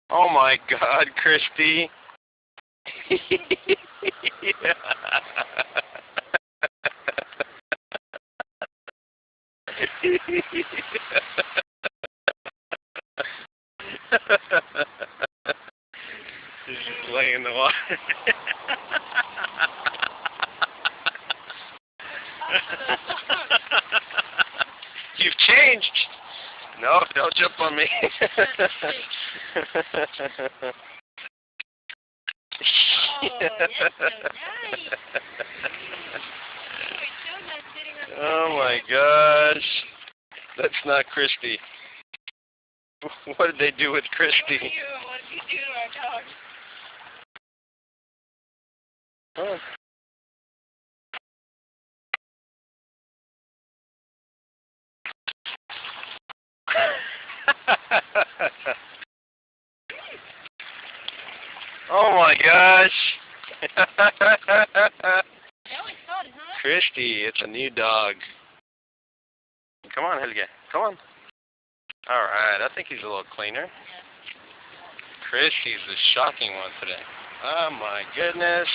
Oh my God, Christy. He's just laying in the water. You've changed. No, don't jump on me. Oh my gosh. That's not Christy. What did they do with Christy? What did you do to our dog? Huh. Oh my gosh. Christy, it's a new dog. Come on, Helge. Come on. Alright, I think he's a little cleaner. Christy's the shocking one today. Oh my goodness.